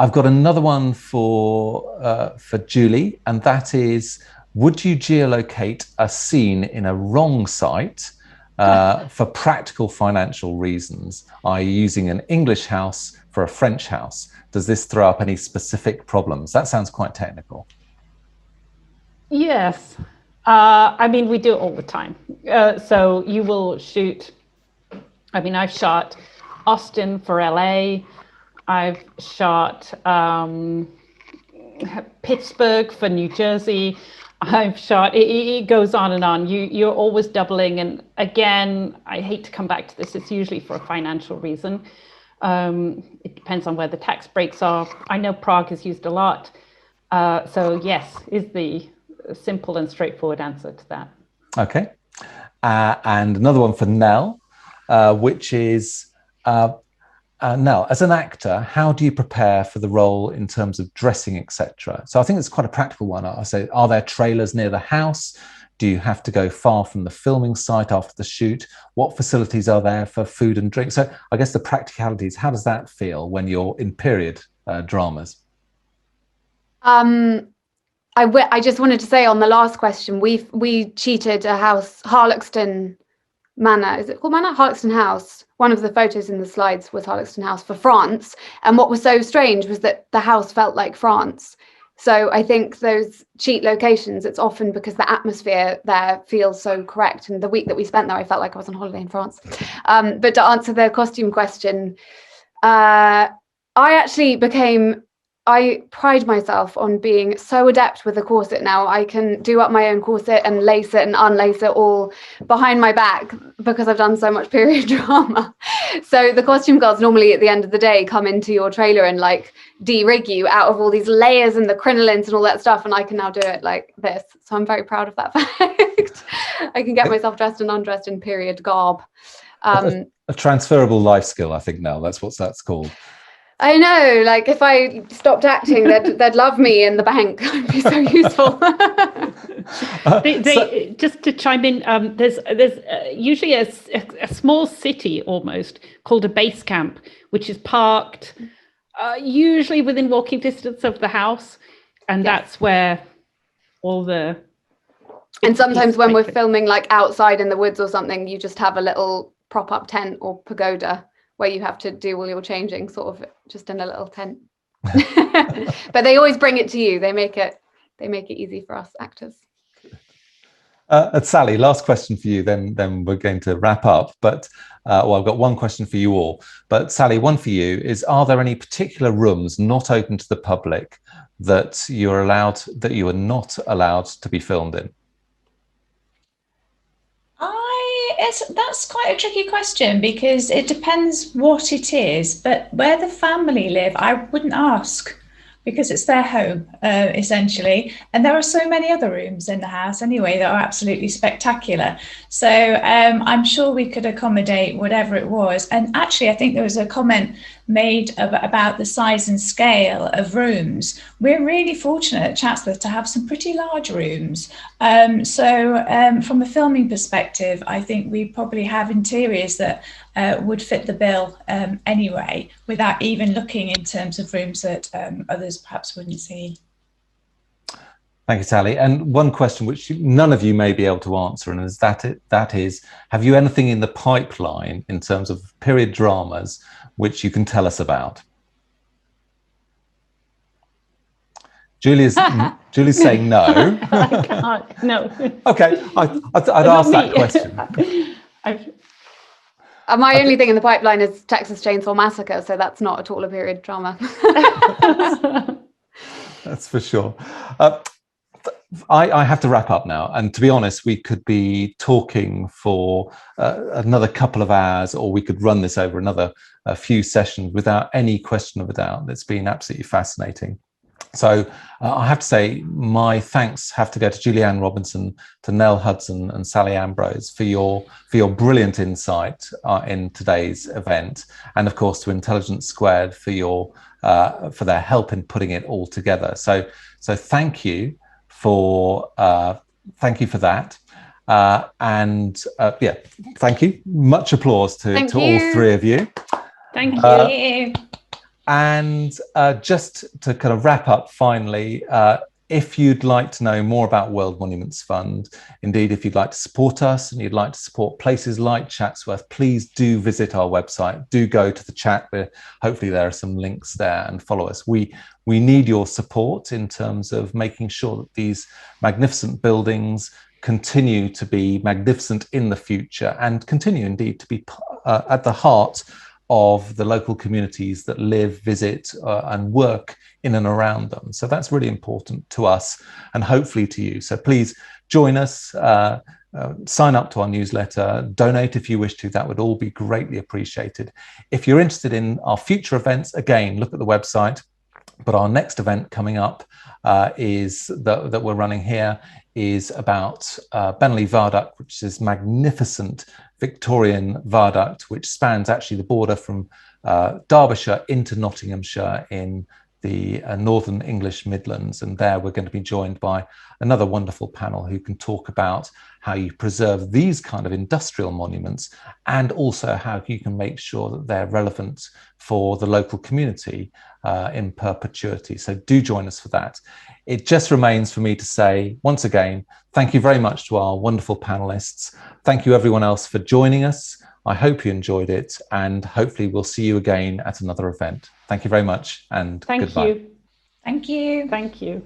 I've got another one for Julie, and that is, would you geolocate a scene in a wrong site for practical financial reasons, i.e. using an English house for a French house? Does this throw up any specific problems? That sounds quite technical. Yes. I mean, we do it all the time. So you will shoot, I mean, I've shot Austin for LA. I've shot Pittsburgh for New Jersey. I've shot, it goes on and on. You're always doubling. And again, I hate to come back to this. It's usually for a financial reason. It depends on where the tax breaks are. I know Prague is used a lot. So yes, is the simple and straightforward answer to that. Okay. And another one for Nell, which is, Nell, as an actor, how do you prepare for the role in terms of dressing, etc.? So I think it's quite a practical one. I say, are there trailers near the house? Do you have to go far from the filming site after the shoot? What facilities are there for food and drink? So I guess the practicalities, how does that feel when you're in period dramas? I just wanted to say on the last question, we cheated a house, Harloxton Manor, is it called Manor? Harloxton House. One of the photos in the slides was Harloxton House for France. And what was so strange was that the house felt like France. So I think those cheap locations, it's often because the atmosphere there feels so correct. And the week that we spent there, I felt like I was on holiday in France. But to answer the costume question, I pride myself on being so adept with a corset now. I can do up my own corset and lace it and unlace it all behind my back because I've done so much period drama. So the costume girls normally at the end of the day come into your trailer and like de-rig you out of all these layers and the crinolines and all that stuff, and I can now do it like this. So I'm very proud of that fact. I can get myself dressed and undressed in period garb. A transferable life skill, I think, now. That's what that's called. I know, like if I stopped acting, they'd love me in the bank. I'd be so useful. Just to chime in, there's usually a small city almost called a base camp, which is parked usually within walking distance of the house, and that's where all the. And sometimes when we're filming like outside in the woods or something, you just have a little prop-up tent or pagoda where you have to do all your changing sort of just in a little tent. But they always bring it to you. They make it easy for us actors. Sally, last question for you, then we're going to wrap up. But I've got one question for you all. But Sally, one for you is: are there any particular rooms not open to the public that you are not allowed to be filmed in? That's quite a tricky question because it depends what it is. But where the family live, I wouldn't ask because it's their home, essentially. And there are so many other rooms in the house anyway that are absolutely spectacular. So I'm sure we could accommodate whatever it was. And actually, I think there was a comment made about the size and scale of rooms. We're really fortunate at Chatsworth to have some pretty large rooms. So from a filming perspective, I think we probably have interiors that would fit the bill anyway, without even looking in terms of rooms that others perhaps wouldn't see. Thank you, Sally. And one question which none of you may be able to answer, and that is, have you anything in the pipeline in terms of period dramas which you can tell us about? Julie's saying no. I can't, no. Okay, I'd ask that question. My only thing in the pipeline is Texas Chainsaw Massacre, so that's not at all a period drama. That's for sure. I have to wrap up now, and to be honest, we could be talking for another couple of hours, or we could run this over another few sessions without any question of a doubt. It's been absolutely fascinating. So I have to say my thanks have to go to Julianne Robinson, to Nell Hudson and Sally Ambrose for your brilliant insight in today's event, and of course to Intelligence Squared for their help in putting it all together. So thank you for that. Thank you. Much applause to all three of you. Thank you. And just to kind of wrap up finally, if you'd like to know more about World Monuments Fund, indeed, if you'd like to support us and you'd like to support places like Chatsworth, please do visit our website. Do go to the chat. Hopefully there are some links there, and follow us. We need your support in terms of making sure that these magnificent buildings continue to be magnificent in the future, and continue indeed to be at the heart of the local communities that live, visit and work in and around them. So that's really important to us and hopefully to you. So please join us, sign up to our newsletter, donate if you wish to. That would all be greatly appreciated. If you're interested in our future events, again, look at the website. But our next event coming up is that we're running here is about Pemberley Viaduct, which is magnificent Victorian viaduct, which spans actually the border from Derbyshire into Nottinghamshire in the Northern English Midlands. And there we're going to be joined by another wonderful panel who can talk about how you preserve these kind of industrial monuments, and also how you can make sure that they're relevant for the local community in perpetuity. So do join us for that. It just remains for me to say, once again, thank you very much to our wonderful panelists. Thank you everyone else for joining us. I hope you enjoyed it, and hopefully we'll see you again at another event. Thank you very much, and goodbye. Thank you. Thank you. Thank you.